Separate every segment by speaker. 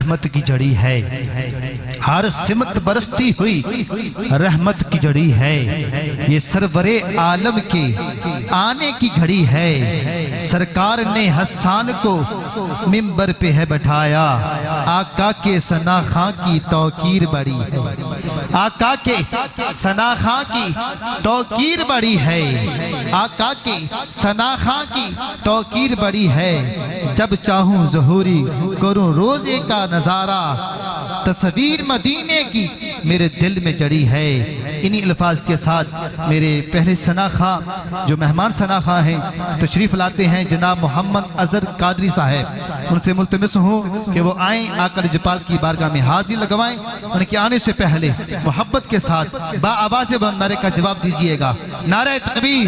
Speaker 1: رحمت کی جڑی ہے، ہر سمت برستی ہوئی رحمت کی جڑی ہے، یہ سرور عالم کے آنے کی گھڑی ہے، سرکار نے حسان کو منبر پہ ہے بٹھایا، آقا کے ثنا خاں کی توقیر بڑی ہے، آقا کے ثنا خاں کی توقیر بڑی ہے، آقا کے ثنا خاں کی توقیر بڑی ہے، جب چاہوں ظہوری کروں روزے کا نظارہ، تصویر مدینے کی میرے دل میں جڑی ہے۔ انہی الفاظ کے ساتھ میرے پہلے ثنا خاں جو مہمان ثنا خاں ہیں تشریف لاتے ہیں جناب محمد اظہر قادری صاحب، ان سے ملتمس ہوں کہ وہ آئیں، آقا لجپال کی بارگاہ میں حاضری لگوائیں۔ ان کے آنے سے پہلے محبت کے ساتھ با آواز بلند نعرے کا جواب دیجئے گا، نعرہ تکبیر،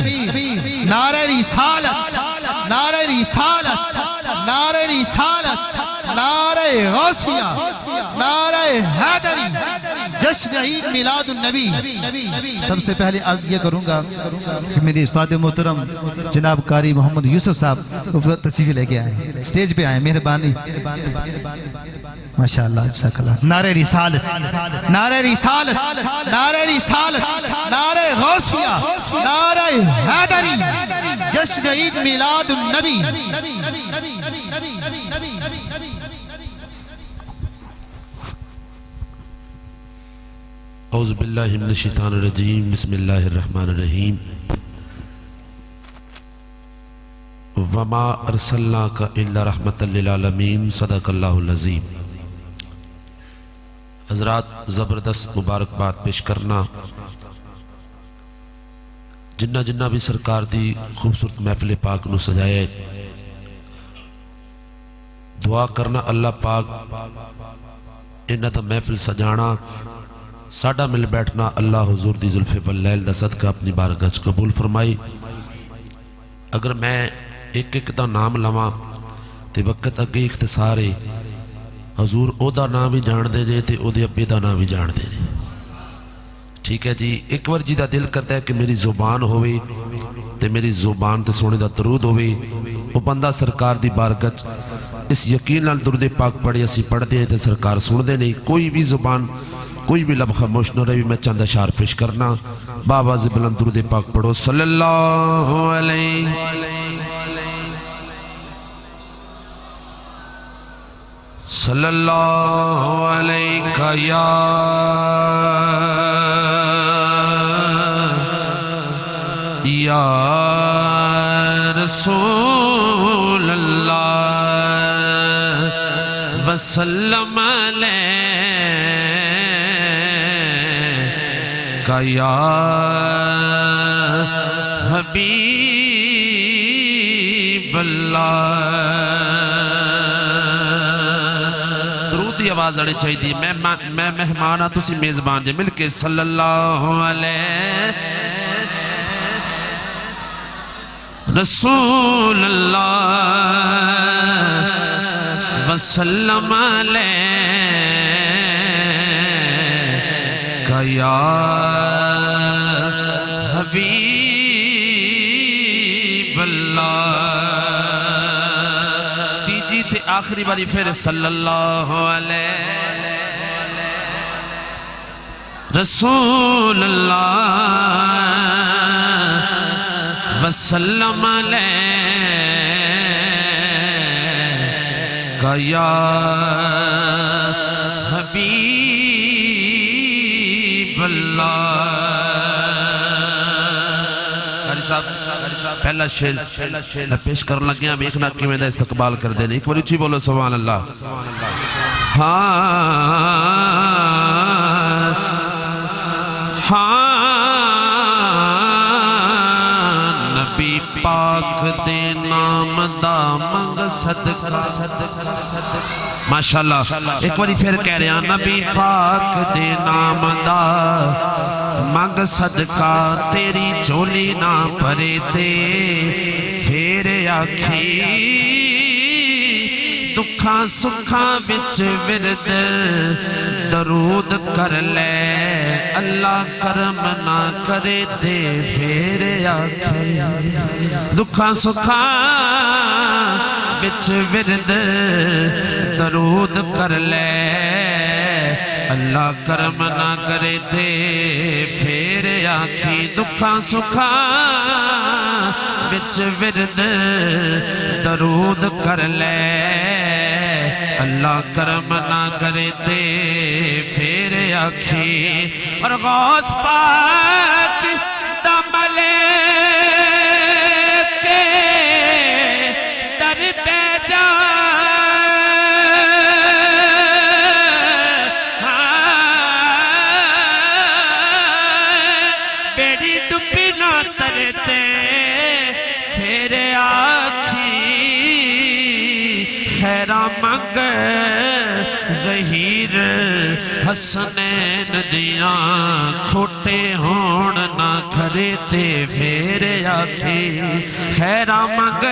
Speaker 1: نعرہ رسالت، نعرہ رسالت، نعرہ رسالت، نعرہ غوثیہ، نعرہ حیدری، جشن عید میلاد النبی۔ سب سے پہلے عرض یہ کروں گا کہ میرے استاد محترم جناب قاری محمد یوسف صاحب تشریف لے کے آئے، سٹیج پہ آئے، مہربانی ماشاءاللہ، جزاک اللہ۔ نعرہ رسالت، نعرہ رسالت، نعرہ رسالت، نعرہ غوثیہ، نعرہ حیدری، جشن عید میلاد النبی۔
Speaker 2: اعوذ باللہ من الشیطان الرجیم، بسم اللہ الرحمن الرحیم۔ وما ارسلناک الا رحمتا للعالمین، صدق اللہ العظیم۔ حضرات، زبردست مبارکباد پیش کرنا جنہ جنہ بھی سرکار دی خوبصورت محفل پاک نو سجائے، دعا کرنا اللہ پاک انہاں دا محفل سجانا، ساڈا مل بیٹھنا اللہ حضور دی زلف واللیل دا صدقہ اپنی بارگاہ وچ قبول فرمائی۔ اگر میں ایک ایک دا نام لواں تے وقت اگے اختصار ہے، حضور او دا نام بھی جان دے نے تے او دے ابے دا نام بھی جان دے نے، ٹھیک ہے جی۔ ایک بار جی دا دل کرتا ہے کہ میری زبان ہوئے تے میری زبان تے سونے دا درود ہوئے، وہ بندہ سرکار دی بارگاہ اس یقین نال درود پاک پڑھے، اسی پڑھ دے تے سرکار سن دے نہیں، کوئی بھی زبان کوئی بھی لب خاموش نہ رہی۔ میں چند اشعار پیش کرنا، باواز بلند درود پاک پڑھو، صلی اللہ علیہ صلی اللہ علیہ یا رسول اللہ وسلم علیہ یا حبیب اللہ۔ درود دی آواز آنی چاہیے دی، میں مہمان ہاں، تسی میزبان جے، مل کے صلی اللہ علیہ رسول اللہ وسلم علیہ یا حبیب اللہ۔ جی تھے آخری باری پھر صلی اللہ علیہ رسول اللہ وسلم علیہ یا حبیب اللہ۔ پہلا شعر پیش کرنے لگے ہیں، ایکنا کی میں دا استقبال کر دینے، ایک بار اچھی بولو سبحان اللہ۔ نبی پاک دے نام دا منگ صدقہ، ماشاءاللہ ایک باری پھر کہہ رہے ہیں، نبی پاک دے نام دا منگ صدقہ، تیری چولی نہ پرے تے پھر آکھی، دکھاں سکھاں بچ ورد درود کر لے، اللہ کرم نہ کرے دے پھر آکھی، دکھاں سکھاں بچ ورد درود کر لے اللہ کرم نہ کرے تے پھر آکھی دکھاں سکھاں وچ ورد درود کر لے اللہ کرم نہ کرے تے پھر آکھی اور غوث پاک دملے کے در پہ جا بیڑی ڈبی نہ ترتے پھر آکھی خیرہ منگ ظہیر حسنین دیاں کھوٹے ہون نہ کھرے تے پھر آکھی خیرہ منگ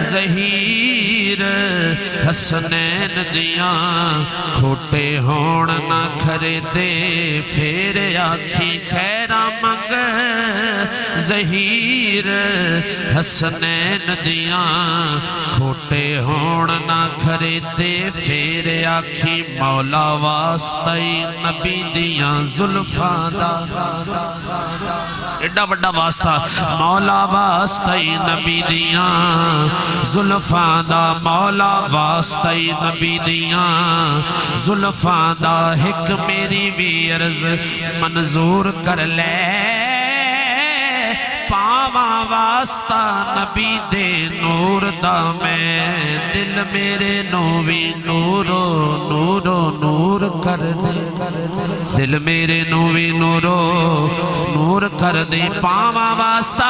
Speaker 2: ظہیر حسنین دیاں کھوٹے ہون نہ کھرے تے پھر آکھی خیرہ منگ ظہیر حسنین دیاں کھوٹے ہون نہ کھرے تے پھر آکھی مولا واسطہ نبی دیاں زلفاں دا ایڈا بڑا واسطہ مولا واسطہ نبی دیاں زلفاں دا مولا واسطہ نبی دیاں زلفاں دا ہک میری بھی عرض منظور کر لے پاواں واسطہ نبی دے نور دا میں دل میرے نوی نورو نورو نور کر دے دل میرے نوی نورو نور کر دے پاواں واسطہ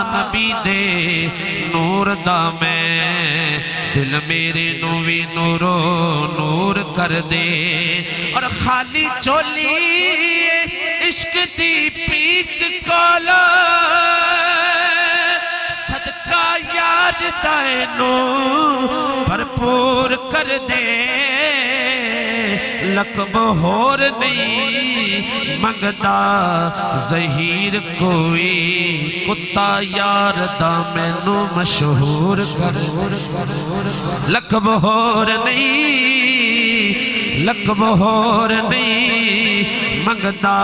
Speaker 2: نبی دے نور دا میں دل میرے نوی نورو نور کر دے اور خالی چولی عشق دی پیک کالا صدقہ یاد دائنو بھرپور کر دے لقب ہور نہیں منگدا ظہیر کوئی کتا یار دا مینو مشہور کر لقب ہور نہیں منگدا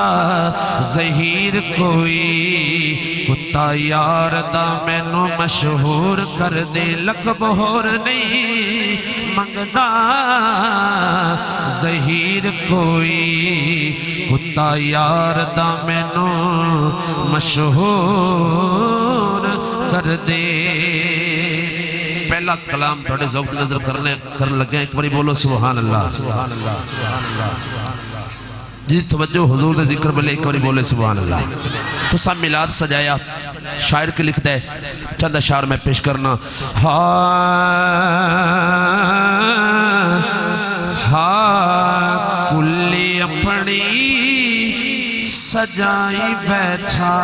Speaker 2: ظہیر کوئی کتا یار دا مینو مشہور کر دے لقب ہور نہیں منگدا ظہیر کوئی کتا یار دا مینو مشہور کر دے پہلا کلام تھوڑے ذوق نظر کرنے لگے ایک باری بولو سبحان اللہ جی توجہ حضور دے ذکر بلے ایک باری بولے سبحان اللہ تو سب میلاد سجایا شاعر کے لکھ دے چند اشعار میں پیش کرنا کلی اپنی سجائی بیٹھا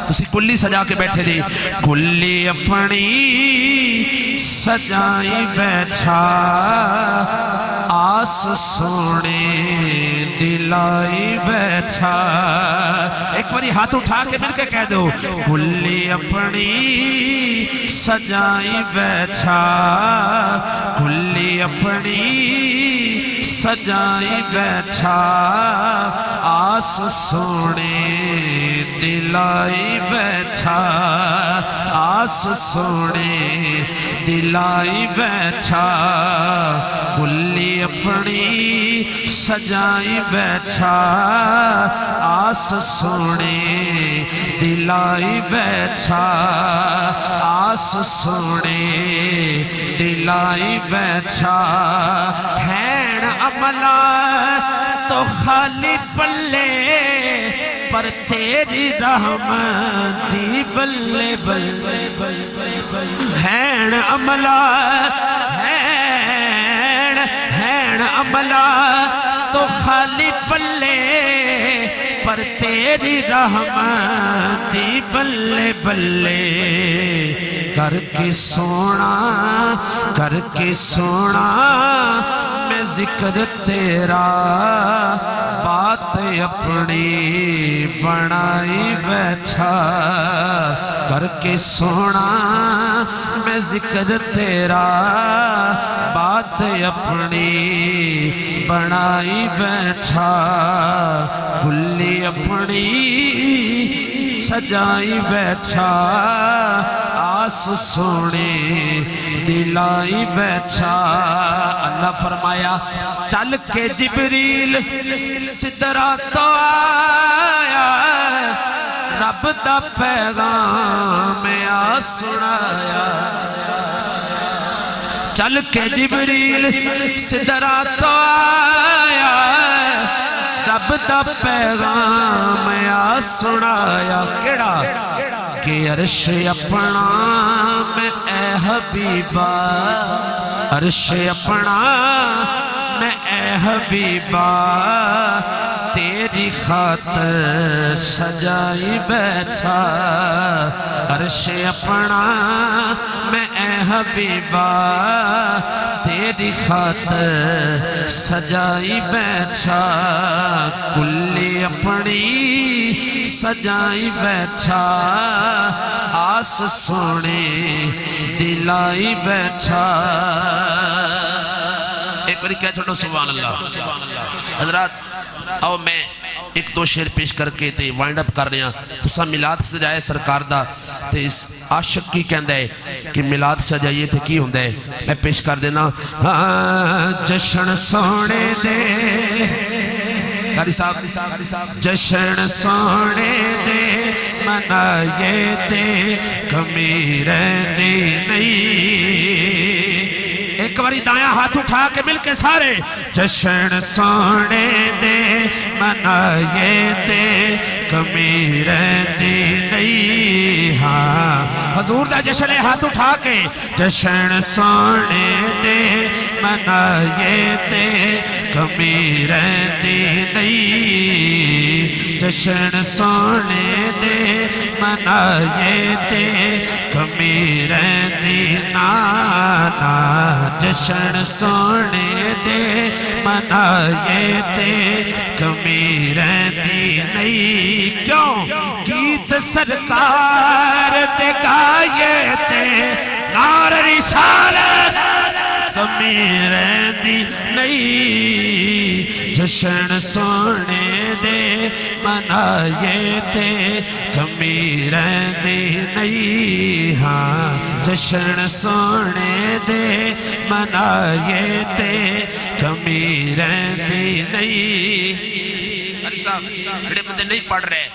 Speaker 2: اسی کلی سجا کے بیٹھے دی کلی اپنی سجائی بیٹھا آس سونے دلائی بیٹھا ایک باری ہاتھ اٹھا کے مل کے کہہ دو کلی اپنی سجائی بیٹھا کلی اپنی سجائی بیٹھا آس سونے دلائی بیٹھا آس سونے دلائی بیٹھا کلی اپنی سجائی بیٹھا آس سونے دلائی بیٹھا آس سونے دلائی بیٹھا ہین عملہ تو خالی پلے پر تیری رحمتی بلے بلے ہین عملہ تو خالی پلے پر تیری رحمتی بلے بلے کر کے سونا میں ذکر تیرا بات اپنی بنائی بیٹھا کر کے سونا میں ذکر تیرا بات اپنی بنائی بیٹھا کلی اپنی سجائی بیٹھا آس سونے دلائی بیٹھا اللہ فرمایا چل کے جبریل سدرہ تو آیا رب دا پیغام آ سنایا چل کے جبریل سدرہ تو آیا رب دا پیغام آ سنایا کیڑا کہ عرش اپنا میں اے حبیبہ عرش اپنا میں اے حبیبہ تیری خاطر سجائی بیٹھا عرش اپنا میں اے حبیبہ تیری خاطر سجائی بیٹھا کلی اپنی سجائی بیٹھا آس سونے دلائی بیٹھا ایک باری کہہ چھوڑو سبحان اللہ حضرات آؤ میں ایک دو شعر پیش کر کے تے وائنڈ اپ کر رہے ہیں تسا میلاد سجائے سرکار دا تے اس عاشق کی کہندہ ہے کہ میلاد سجائیے تے کی ہوندہ ہے میں پیش کر دینا جشن سونے دے قاری صاحب جشن سونے دے منائے تے کمی رہنی نہیں ایک باری دایاں ہاتھ اٹھا کے مل کے سارے جشن سونے دے منائے تے کمی رہنی نہیں ہاں حضور دا جشن ہاتھ اٹھا کے جشن سونے دے منائے تے کمی رہنی نہیں جشن سونے دے منائے تے کمی رہنی نانا جشن سونے دے منائے تے کمی رہنی نہیں کیوں گیت سرکار تے گائے تے نار رسالت کمی رہنی نہیں جشن سونے دے منائے تے کمی رہنی نہیں ہاں جشن سونے دے منائے تے کمی رہنی نہیں علی صاحب بڑے بندے نہیں پڑھ رہے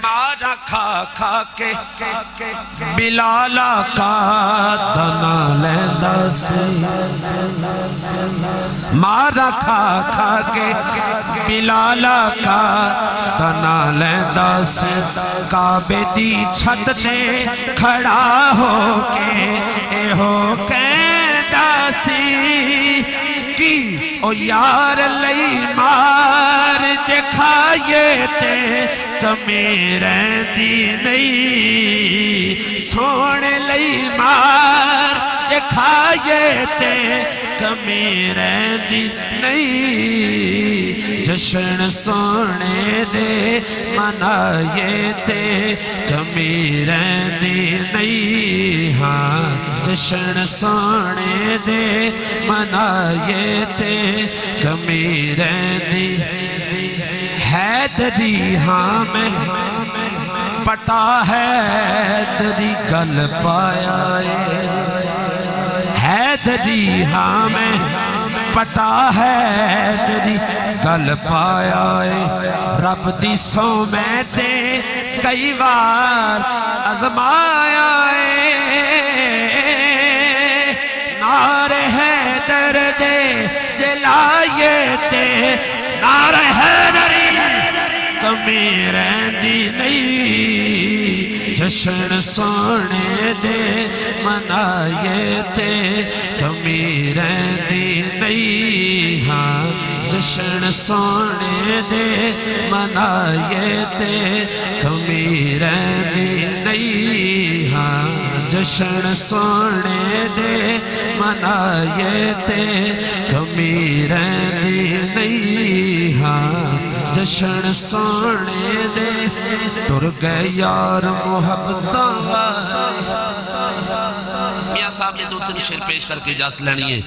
Speaker 2: مارا کھا کھا کے بلالا کا دنا لیندہ سے مارا کھا کھا کے بلالا کا دنا لیندہ سے کعبے دی چھت تے کھڑا ہو کے اے ہو کہندہ سی کی او یار لئی مار جے کھائے تے کمی رہنی نہیں سونے لئی مار جے کھائے تے کمی رہنی نہیں جشن سونے دے منائے تے کمی رہنی نہیں ہاں جشن سونے دے منائے تے کمی رہنی حیدری ہاں میں پٹا حیدری گل پایا حیدری ہاں میں پٹا حیدری گل پایا رب دی سو میں تے کئی بار ازمایا نار حیدر دے جلائے تے نار حیدری کمی رہنی نہیں جشن سونے دے منائے تے کمی رہنی نہیں ہاں جشن سونے دے منائے تے کمی رہنی نہیں ہاں جشن سونے دے منائے تے کمی رہندی نہیں ہاں جشن سونے دے تر گئے یار محبتاں میاں صاحب نے دو تین شعر پیش کر کے اجازت لینی ہے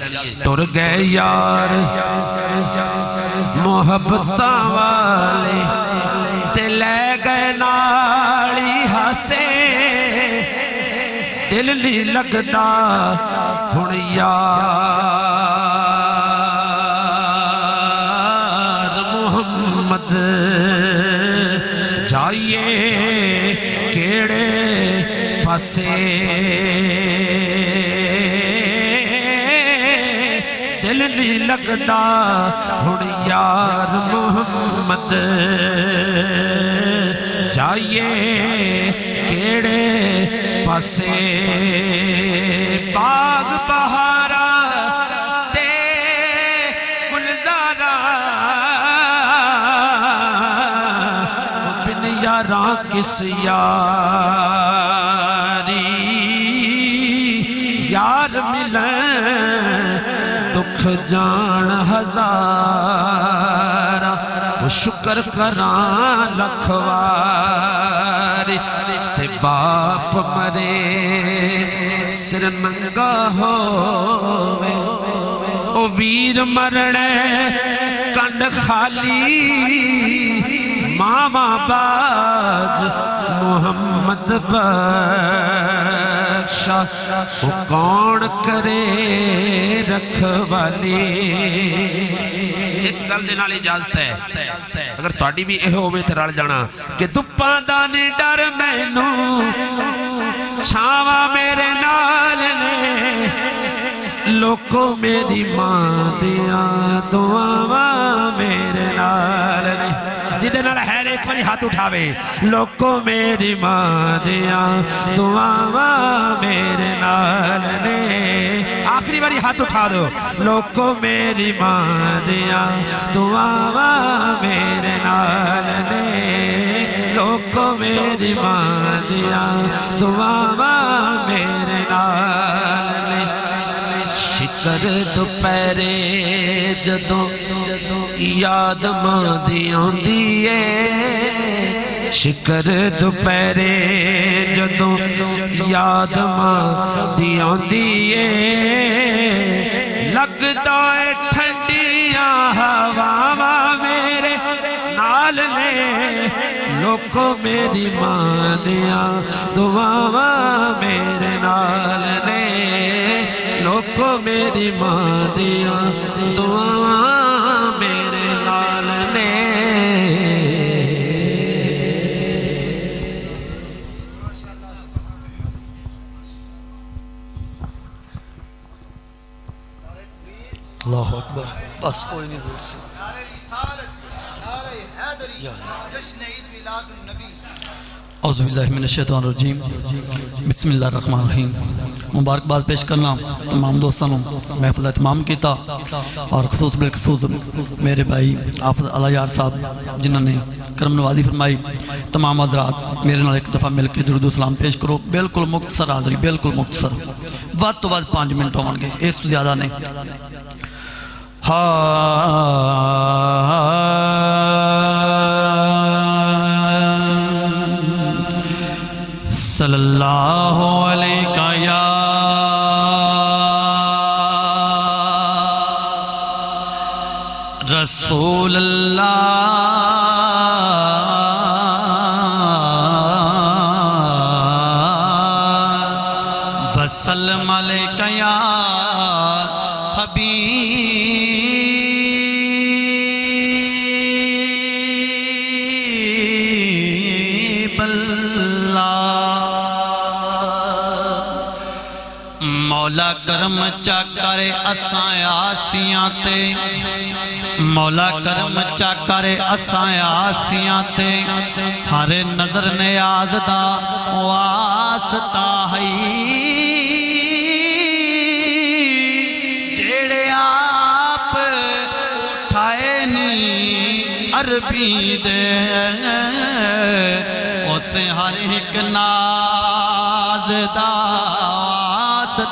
Speaker 2: تر گئے یار محبتاں والے تے لے گئے نالی ہاسے دل نہیں لگدا ہن یار محمد جائیے کیڑے پاسے دل نہیں لگدا ہن یار محمد جائیے کیڑے پاسے باغ بہارا تے گلزارا بن یاراں کس یاری یار ملیں دکھ جان ہزارا وہ شکر کران لکھواری تے باپ مرے سر ننگا ہووے او ویر مرنے کنڈ خالی ماما باج محمد بخشا وہ کون کرے رکھوالی اس گل دے نال اجازت ہے اگر تہاڈی بھی یہ ہووے تے رل جانا کہ دپاں دا نہیں ڈر مینوں چھاواں میرے نال نے لوکو میری ماں دیاں دعاواں میرے نال نے جدے نال ہے ایک باری ہاتھ اٹھاوے لوکو میری ماں دیاں دعاواں میرے نال نے آخری باری ہاتھ اٹھا دو لوکو میری ماں دیاں دعاواں میرے نال نے لوکو میری ماں دیاں دعاواں میرے نال نے شکر دوپہرے جدوں یاد ماں دی آندی ہے شکر دوپہرے جدوں یاد ماں دی آندی ہے لگدا ہے ٹھنڈیاں ہواواں میرے نال نے لوکو میری ماں دیاں دعاواں میرے نال نے لوکو میری ماں دیاں دعاواں میرے نال نے
Speaker 3: اللہ اکبر بس کوئی نہیں زور سے اعوذ باللہ من الشیطان الرجیم بسم اللہ الرحمن الرحیم مبارکباد پیش کرنا تمام دوستوں محفل اہتمام کیتا اور خصوص بالخصوص میرے بھائی حافظ علی یار صاحب جنہوں نے کرم نوازی فرمائی تمام حضرات میرے نال ایک دفعہ مل کے درود و سلام پیش کرو بالکل مختصر حاضری بالکل مختصر ود تو ود 5 منٹ ہون گے اس تو زیادہ نہیں صلی اللہ علیہ یا رسول اللہ وسلم علیہ یا حبیب اللہ مولا کرم چا کرے اساں آسیاں تے مولا کرم چا کرے اساں آسیاں تے ہر نظر نیاز دا واسطہ ہے جیڑے آپ اٹھائے نی عربی دے اسے ہر ایک ناز دا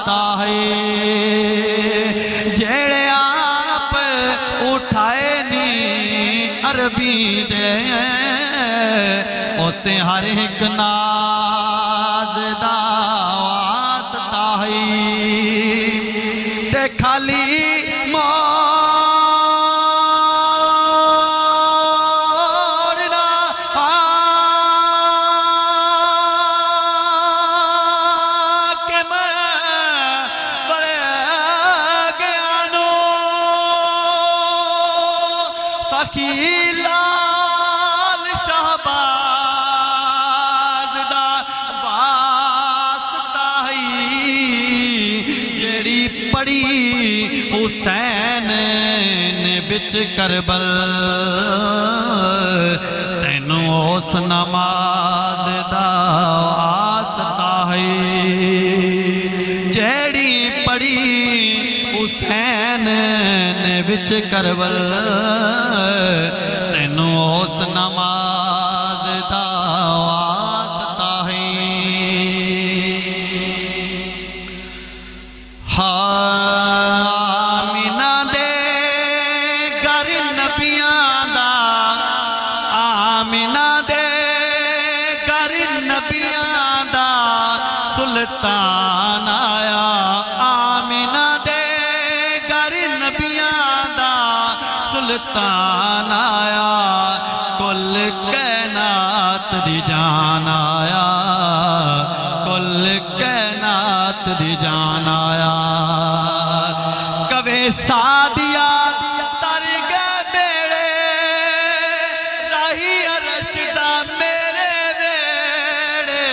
Speaker 3: واسطہ ہے جیڑے آپ اٹھائے نی عربی دے اسے ہر ایک ناز دا واسطہ ہے تے خالی لال شہباز دا واسطہ ہے جیڑی پڑی حسین نے بچ کربل تینوں اس نماز دا واسطہ ہے جیڑی پڑی حسین نے بچ کربل تینوں اس نماز دا واسطہ ہے آمینہ دے گر نبیاں دا آمینہ دے گر نبیاں دا سلطان آیا آمینہ دے گر نبیاں دا سلطان آیا کل کائنات دی جان آیا کل کائنات دی جان آیا کبھی سادیا تر گئے بیڑے راہی رشدہ میرے بیڑے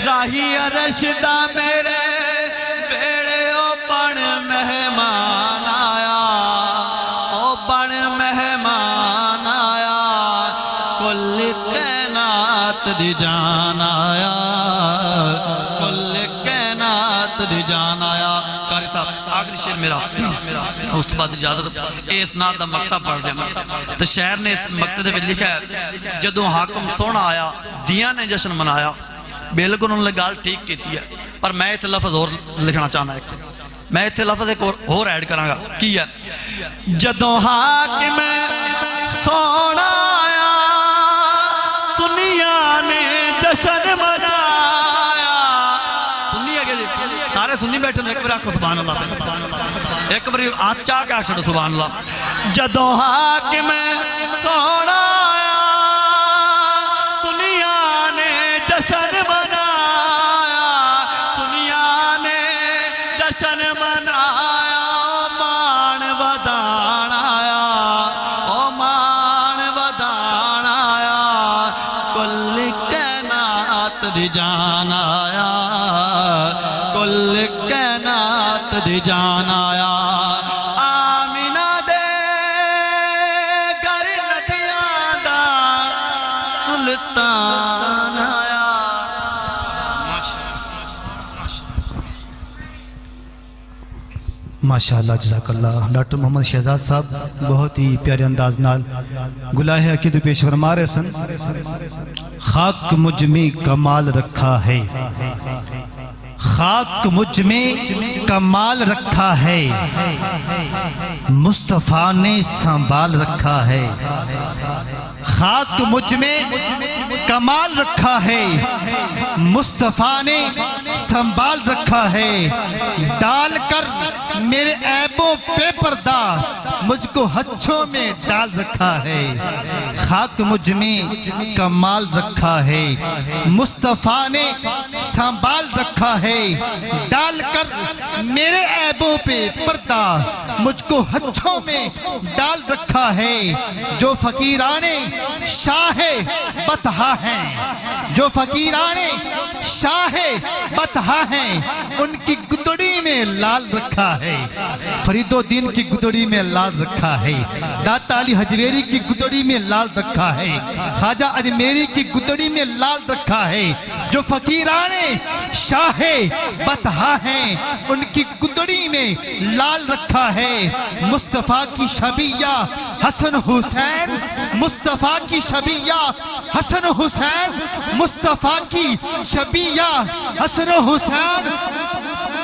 Speaker 3: راہی رشدہ میرے بیڑے او بن مہمان آیا او بن مہمان آیا کل کائنات دی جان آیا کل کائنات دی جان آیا قاری صاحب آخری شعر میرا اس تو بعد اجازت اس نات دا مقطع پڑھ دینا تو شہر نے اس مقطع دے وچ لکھا ہے جدوں حاکم سونا آیا دیاں نے جشن منایا بالکل انہوں نے گال ٹھیک کیتی ہے پر میں ایتھے لفظ اور لکھنا چاہنا ہے میں ایتھے لفظ ایک اور ایڈ کروں گا کی ہے جدوں حاکم سونا آیا سنیا نے جشن منایا سنی ہے کہ سارے سنی بیٹھے ایک بار آکھو سبحان اللہ ایک بار آج چاہ کے آکھ سبحان اللہ جدوں حاکم سونا آیا سنیا نے جشن منایا سنیا نے جشن منایا مان ودان آیا او مان ودان آیا کل کائنات دی جان آیا کل کائنات دی جان آیا آمینہ دے گر نبیاں دا سلطان آیا
Speaker 1: ماشاءاللہ جزاک اللہ ڈاکٹر محمد شہزاد صاحب بہت ہی پیارے انداز نال گلاہ عقیدہ پیش فرما رہے سن خاک مجھ میں کمال رکھا ہے خاک مجھ میں کمال رکھا ہے مصطفیٰ نے سنبھال رکھا ہے خاک مجھ میں کمال رکھا ہے مصطفیٰ نے سنبھال رکھا ہے ڈال کر میرے عیبوں پہ پردہ مجھ کو ہتھوں میں ڈال رکھا ہے خاک مجھ میں کمال رکھا ہے مصطفیٰ نے سنبھال رکھا ہے ڈال کر میرے عیبوں پہ پردہ مجھ کو ہتھوں میں ڈال رکھا ہے جو فقیران شاہ بطحا ہیں جو فقیران شاہ بطحا ہیں ان کی گدڑی میں لال رکھا ہے فرید الدین کی گدڑی میں لال رکھا ہے داتا علی حجویری کی گدڑی میں لال رکھا ہے خواجہ اجمیری کی گدڑی میں لال رکھا ہے جو فقیران شاہ بطحا ہیں ان کی گدڑی میں لال رکھا ہے مصطفیٰ کی شبیہ حسن حسین مصطفیٰ کی شبیہ حسن حسین مصطفیٰ کی شبیہ حسن حسین